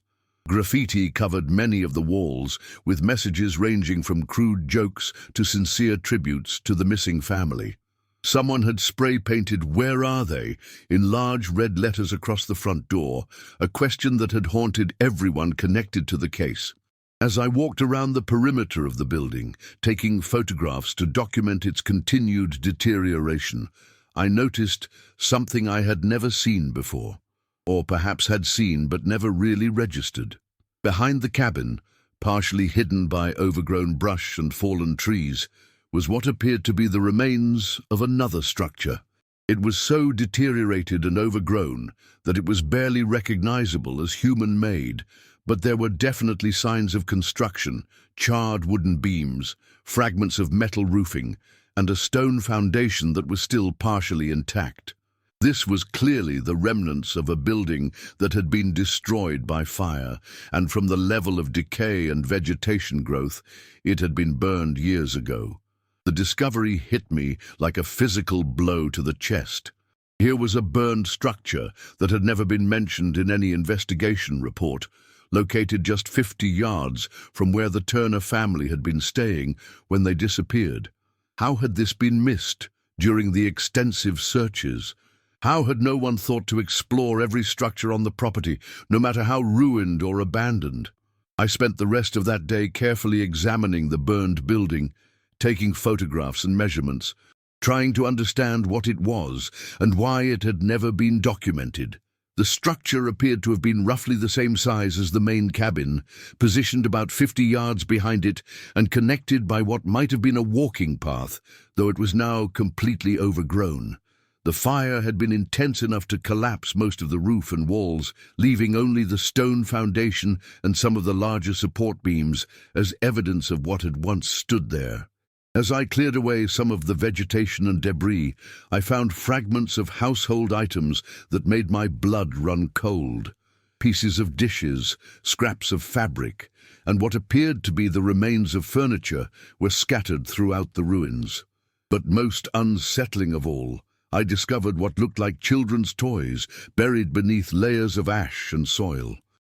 Graffiti covered many of the walls, with messages ranging from crude jokes to sincere tributes to the missing family. Someone had spray-painted "Where are they?" in large red letters across the front door, a question that had haunted everyone connected to the case. As I walked around the perimeter of the building, taking photographs to document its continued deterioration, I noticed something I had never seen before, or perhaps had seen but never really registered. Behind the cabin, partially hidden by overgrown brush and fallen trees, was what appeared to be the remains of another structure. It was so deteriorated and overgrown that it was barely recognizable as human-made, but there were definitely signs of construction, charred wooden beams, fragments of metal roofing, and a stone foundation that was still partially intact. This was clearly the remnants of a building that had been destroyed by fire, and from the level of decay and vegetation growth, it had been burned years ago. The discovery hit me like a physical blow to the chest. Here was a burned structure that had never been mentioned in any investigation report, located just 50 yards from where the Turner family had been staying when they disappeared. How had this been missed during the extensive searches? How had no one thought to explore every structure on the property, no matter how ruined or abandoned? I spent the rest of that day carefully examining the burned building, taking photographs and measurements, trying to understand what it was and why it had never been documented. The structure appeared to have been roughly the same size as the main cabin, positioned about 50 yards behind it and connected by what might have been a walking path, though it was now completely overgrown. The fire had been intense enough to collapse most of the roof and walls, leaving only the stone foundation and some of the larger support beams as evidence of what had once stood there. As I cleared away some of the vegetation and debris, I found fragments of household items that made my blood run cold. Pieces of dishes, scraps of fabric, and what appeared to be the remains of furniture were scattered throughout the ruins. But most unsettling of all, I discovered what looked like children's toys buried beneath layers of ash and soil.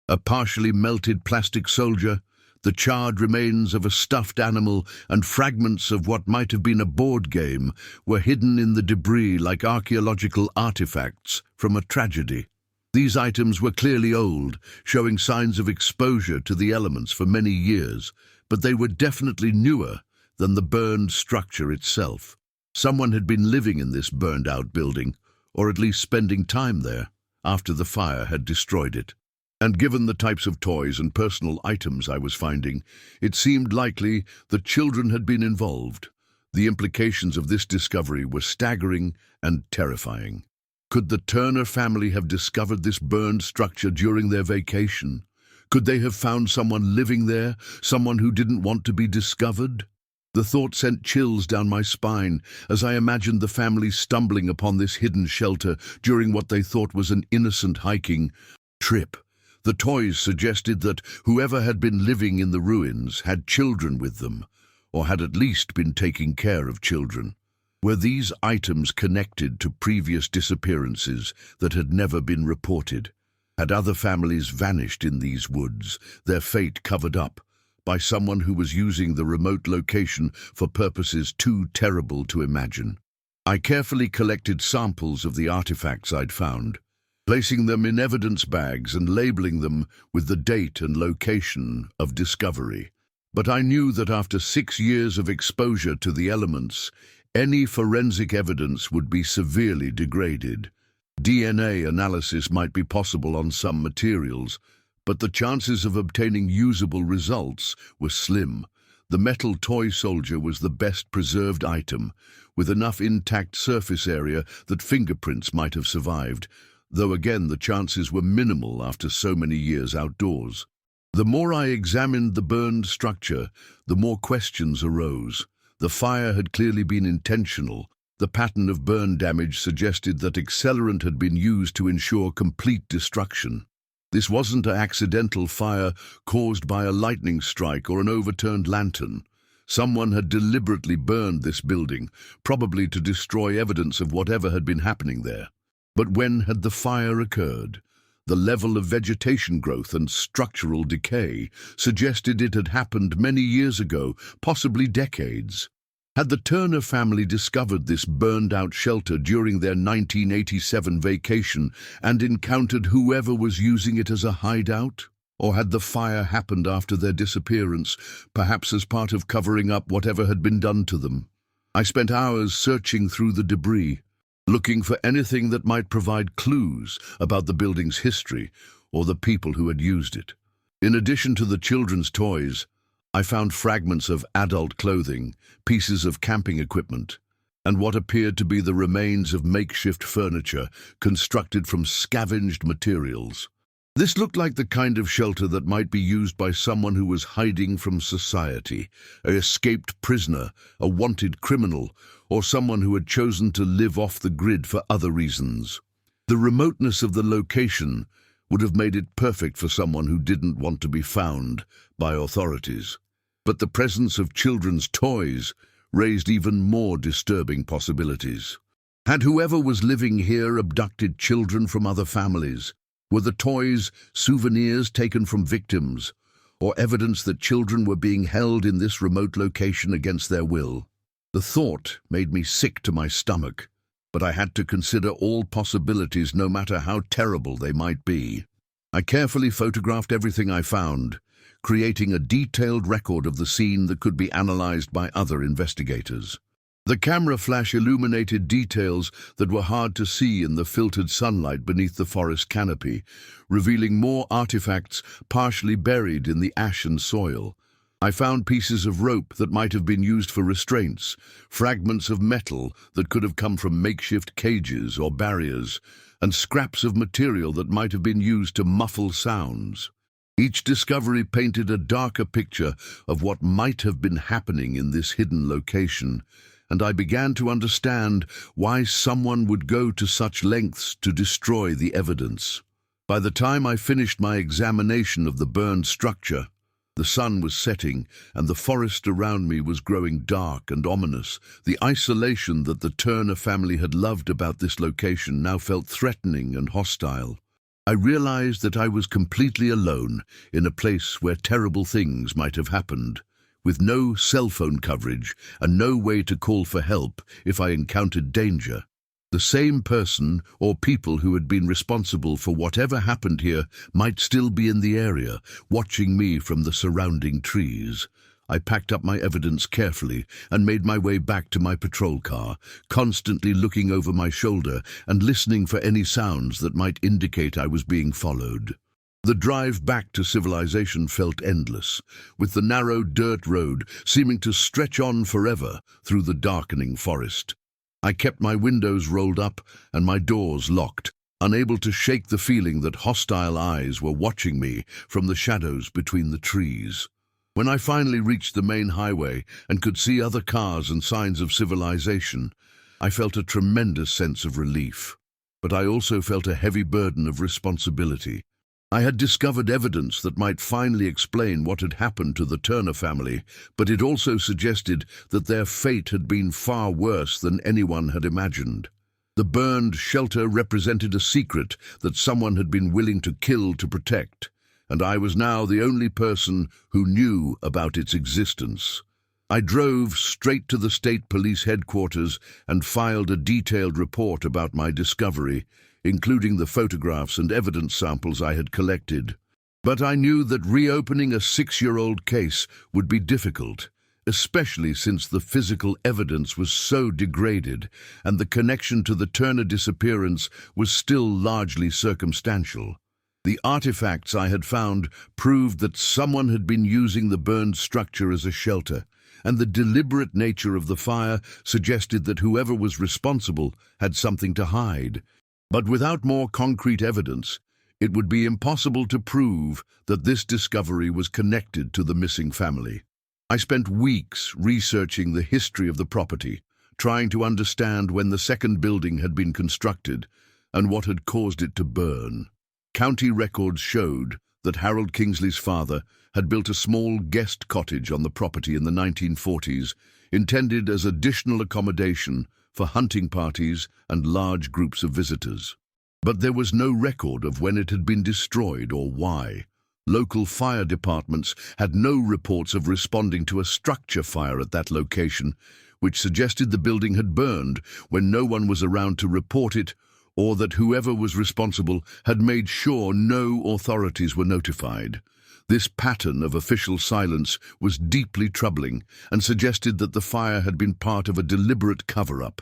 A partially melted plastic soldier, the charred remains of a stuffed animal, and fragments of what might have been a board game were hidden in the debris like archaeological artifacts from a tragedy. These items were clearly old, showing signs of exposure to the elements for many years, but they were definitely newer than the burned structure itself. Someone had been living in this burned-out building, or at least spending time there, after the fire had destroyed it. And given the types of toys and personal items I was finding, it seemed likely that children had been involved. The implications of this discovery were staggering and terrifying. Could the Turner family have discovered this burned structure during their vacation? Could they have found someone living there, someone who didn't want to be discovered? The thought sent chills down my spine as I imagined the family stumbling upon this hidden shelter during what they thought was an innocent hiking trip. The toys suggested that whoever had been living in the ruins had children with them, or had at least been taking care of children. Were these items connected to previous disappearances that had never been reported? Had other families vanished in these woods, their fate covered up by someone who was using the remote location for purposes too terrible to imagine? I carefully collected samples of the artifacts I'd found, placing them in evidence bags and labeling them with the date and location of discovery. But I knew that after 6 years of exposure to the elements, any forensic evidence would be severely degraded. DNA analysis might be possible on some materials, but the chances of obtaining usable results were slim. The metal toy soldier was the best preserved item, with enough intact surface area that fingerprints might have survived, though again the chances were minimal after so many years outdoors. The more I examined the burned structure, the more questions arose. The fire had clearly been intentional. The pattern of burn damage suggested that accelerant had been used to ensure complete destruction. This wasn't an accidental fire caused by a lightning strike or an overturned lantern. Someone had deliberately burned this building, probably to destroy evidence of whatever had been happening there. But when had the fire occurred? The level of vegetation growth and structural decay suggested it had happened many years ago, possibly decades. Had the Turner family discovered this burned-out shelter during their 1987 vacation and encountered whoever was using it as a hideout? Or had the fire happened after their disappearance, perhaps as part of covering up whatever had been done to them? I spent hours searching through the debris, looking for anything that might provide clues about the building's history or the people who had used it. In addition to the children's toys, I found fragments of adult clothing, pieces of camping equipment, and what appeared to be the remains of makeshift furniture constructed from scavenged materials. This looked like the kind of shelter that might be used by someone who was hiding from society, an escaped prisoner, a wanted criminal, or someone who had chosen to live off the grid for other reasons. The remoteness of the location would have made it perfect for someone who didn't want to be found by authorities. But the presence of children's toys raised even more disturbing possibilities. Had whoever was living here abducted children from other families? Were the toys souvenirs taken from victims, or evidence that children were being held in this remote location against their will? The thought made me sick to my stomach, but I had to consider all possibilities no matter how terrible they might be. I carefully photographed everything I found, creating a detailed record of the scene that could be analyzed by other investigators. The camera flash illuminated details that were hard to see in the filtered sunlight beneath the forest canopy, revealing more artifacts partially buried in the ashen soil. I found pieces of rope that might have been used for restraints, fragments of metal that could have come from makeshift cages or barriers, and scraps of material that might have been used to muffle sounds. Each discovery painted a darker picture of what might have been happening in this hidden location, and I began to understand why someone would go to such lengths to destroy the evidence. By the time I finished my examination of the burned structure, the sun was setting and the forest around me was growing dark and ominous. The isolation that the Turner family had loved about this location now felt threatening and hostile. I realized that I was completely alone in a place where terrible things might have happened, with no cell phone coverage and no way to call for help if I encountered danger. The same person or people who had been responsible for whatever happened here might still be in the area, watching me from the surrounding trees. I packed up my evidence carefully and made my way back to my patrol car, constantly looking over my shoulder and listening for any sounds that might indicate I was being followed. The drive back to civilization felt endless, with the narrow dirt road seeming to stretch on forever through the darkening forest. I kept my windows rolled up and my doors locked, unable to shake the feeling that hostile eyes were watching me from the shadows between the trees. When I finally reached the main highway and could see other cars and signs of civilization, I felt a tremendous sense of relief. But I also felt a heavy burden of responsibility. I had discovered evidence that might finally explain what had happened to the Turner family, but it also suggested that their fate had been far worse than anyone had imagined. The burned shelter represented a secret that someone had been willing to kill to protect, and I was now the only person who knew about its existence. I drove straight to the state police headquarters and filed a detailed report about my discovery, including the photographs and evidence samples I had collected. But I knew that reopening a 6-year-old case would be difficult, especially since the physical evidence was so degraded and the connection to the Turner disappearance was still largely circumstantial. The artifacts I had found proved that someone had been using the burned structure as a shelter, and the deliberate nature of the fire suggested that whoever was responsible had something to hide. But without more concrete evidence, it would be impossible to prove that this discovery was connected to the missing family. I spent weeks researching the history of the property, trying to understand when the second building had been constructed and what had caused it to burn. County records showed that Harold Kingsley's father had built a small guest cottage on the property in the 1940s, intended as additional accommodation for hunting parties and large groups of visitors. But there was no record of when it had been destroyed or why. Local fire departments had no reports of responding to a structure fire at that location, which suggested the building had burned when no one was around to report it, or that whoever was responsible had made sure no authorities were notified. This pattern of official silence was deeply troubling and suggested that the fire had been part of a deliberate cover-up.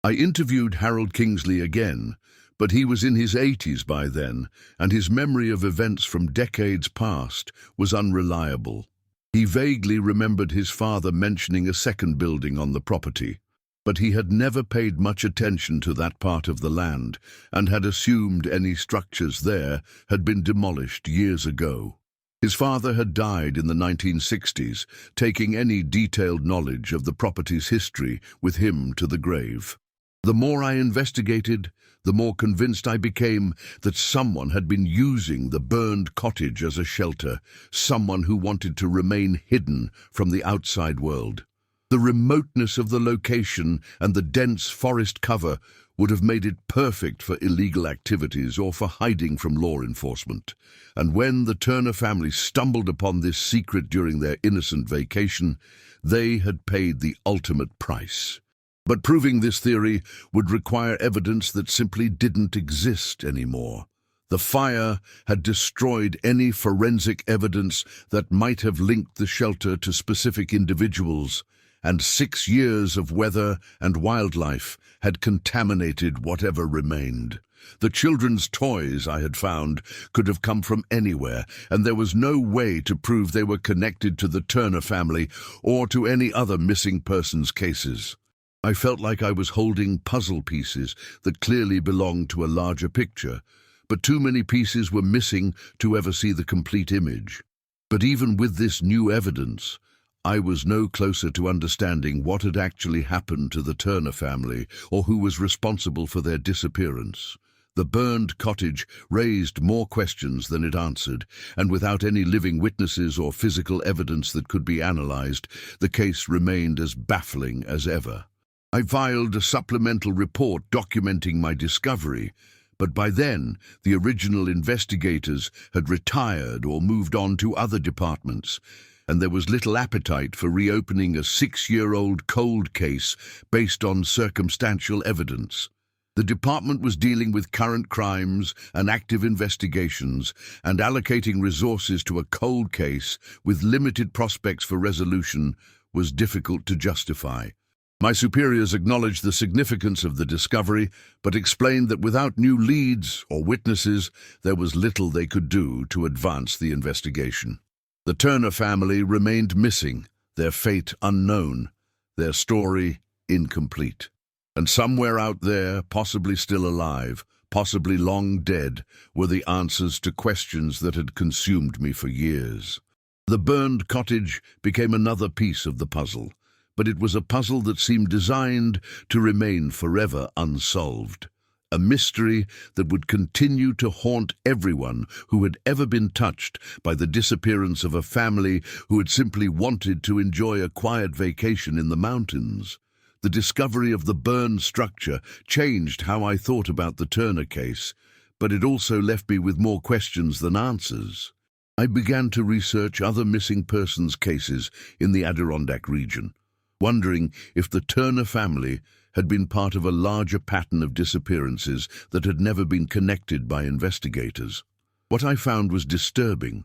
I interviewed Harold Kingsley again, but he was in his 80s by then, and his memory of events from decades past was unreliable. He vaguely remembered his father mentioning a second building on the property, but he had never paid much attention to that part of the land and had assumed any structures there had been demolished years ago. His father had died in the 1960s, taking any detailed knowledge of the property's history with him to the grave. The more I investigated, the more convinced I became that someone had been using the burned cottage as a shelter, someone who wanted to remain hidden from the outside world. The remoteness of the location and the dense forest cover would have made it perfect for illegal activities or for hiding from law enforcement. And when the Turner family stumbled upon this secret during their innocent vacation, they had paid the ultimate price. But proving this theory would require evidence that simply didn't exist anymore. The fire had destroyed any forensic evidence that might have linked the shelter to specific individuals, and 6 years of weather and wildlife had contaminated whatever remained. The children's toys I had found could have come from anywhere, and there was no way to prove they were connected to the Turner family or to any other missing persons cases. I felt like I was holding puzzle pieces that clearly belonged to a larger picture, but too many pieces were missing to ever see the complete image. But even with this new evidence, I was no closer to understanding what had actually happened to the Turner family or who was responsible for their disappearance. The burned cottage raised more questions than it answered, and without any living witnesses or physical evidence that could be analyzed, the case remained as baffling as ever. I filed a supplemental report documenting my discovery, but by then the original investigators had retired or moved on to other departments, and there was little appetite for reopening a 6-year-old cold case based on circumstantial evidence. The department was dealing with current crimes and active investigations, and allocating resources to a cold case with limited prospects for resolution was difficult to justify. My superiors acknowledged the significance of the discovery, but explained that without new leads or witnesses, there was little they could do to advance the investigation. The Turner family remained missing, their fate unknown, their story incomplete. And somewhere out there, possibly still alive, possibly long dead, were the answers to questions that had consumed me for years. The burned cottage became another piece of the puzzle, but it was a puzzle that seemed designed to remain forever unsolved. A mystery that would continue to haunt everyone who had ever been touched by the disappearance of a family who had simply wanted to enjoy a quiet vacation in the mountains. The discovery of the burned structure changed how I thought about the Turner case, but it also left me with more questions than answers. I began to research other missing persons cases in the Adirondack region, wondering if the Turner family had been part of a larger pattern of disappearances that had never been connected by investigators. What I found was disturbing.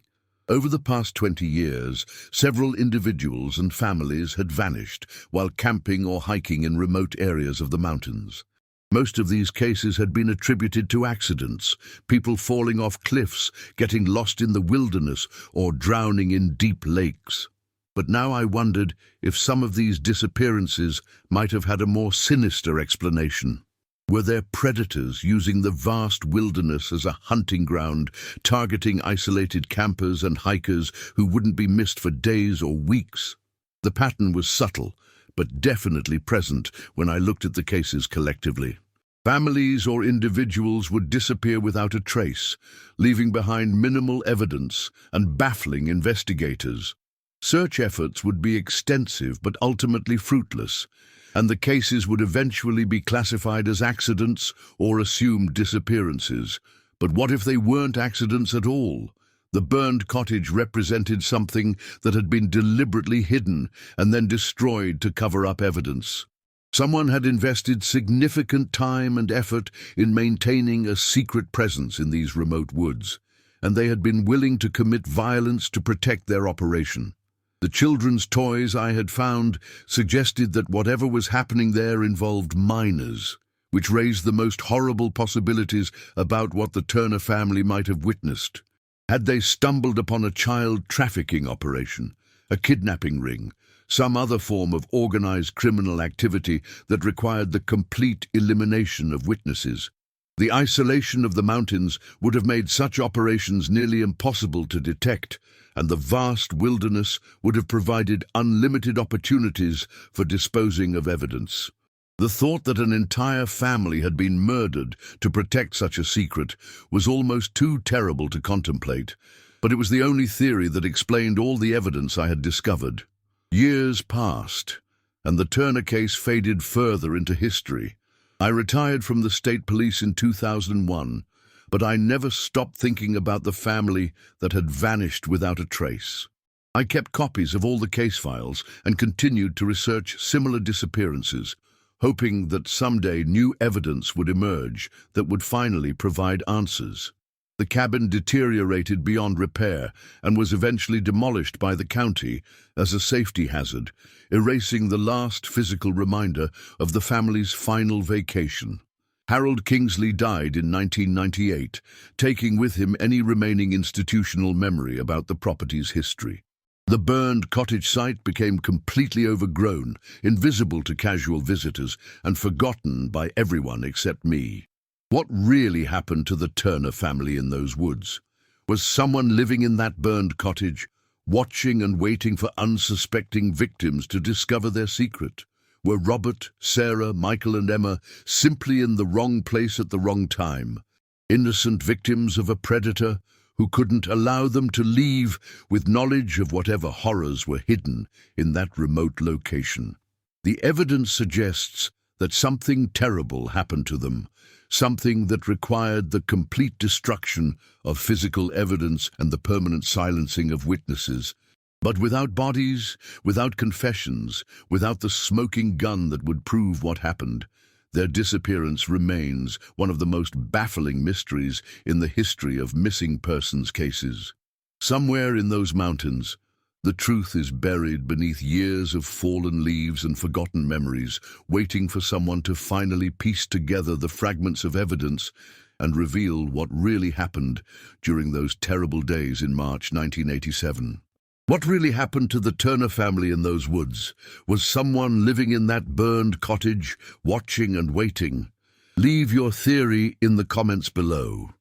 Over the past 20 years, several individuals and families had vanished while camping or hiking in remote areas of the mountains. Most of these cases had been attributed to accidents, people falling off cliffs, getting lost in the wilderness, or drowning in deep lakes. But now I wondered if some of these disappearances might have had a more sinister explanation. Were there predators using the vast wilderness as a hunting ground, targeting isolated campers and hikers who wouldn't be missed for days or weeks? The pattern was subtle, but definitely present when I looked at the cases collectively. Families or individuals would disappear without a trace, leaving behind minimal evidence and baffling investigators. Search efforts would be extensive but ultimately fruitless, and the cases would eventually be classified as accidents or assumed disappearances. But what if they weren't accidents at all? The burned cottage represented something that had been deliberately hidden and then destroyed to cover up evidence. Someone had invested significant time and effort in maintaining a secret presence in these remote woods, and they had been willing to commit violence to protect their operation. The children's toys I had found suggested that whatever was happening there involved minors, which raised the most horrible possibilities about what the Turner family might have witnessed. Had they stumbled upon a child trafficking operation, a kidnapping ring, some other form of organized criminal activity that required the complete elimination of witnesses? The isolation of the mountains would have made such operations nearly impossible to detect, and the vast wilderness would have provided unlimited opportunities for disposing of evidence. The thought that an entire family had been murdered to protect such a secret was almost too terrible to contemplate, but it was the only theory that explained all the evidence I had discovered. Years passed, and the Turner case faded further into history. I retired from the state police in 2001, but I never stopped thinking about the family that had vanished without a trace. I kept copies of all the case files and continued to research similar disappearances, hoping that someday new evidence would emerge that would finally provide answers. The cabin deteriorated beyond repair and was eventually demolished by the county as a safety hazard, erasing the last physical reminder of the family's final vacation. Harold Kingsley died in 1998, taking with him any remaining institutional memory about the property's history. The burned cottage site became completely overgrown, invisible to casual visitors, and forgotten by everyone except me. What really happened to the Turner family in those woods? Was someone living in that burned cottage, watching and waiting for unsuspecting victims to discover their secret? Were Robert, Sarah, Michael and Emma simply in the wrong place at the wrong time? Innocent victims of a predator who couldn't allow them to leave with knowledge of whatever horrors were hidden in that remote location. The evidence suggests that something terrible happened to them, something that required the complete destruction of physical evidence and the permanent silencing of witnesses. But without bodies, without confessions, without the smoking gun that would prove what happened, their disappearance remains one of the most baffling mysteries in the history of missing persons cases. Somewhere in those mountains, the truth is buried beneath years of fallen leaves and forgotten memories, waiting for someone to finally piece together the fragments of evidence and reveal what really happened during those terrible days in March 1987. What really happened to the Turner family in those woods? Was someone living in that burned cottage, watching and waiting? Leave your theory in the comments below.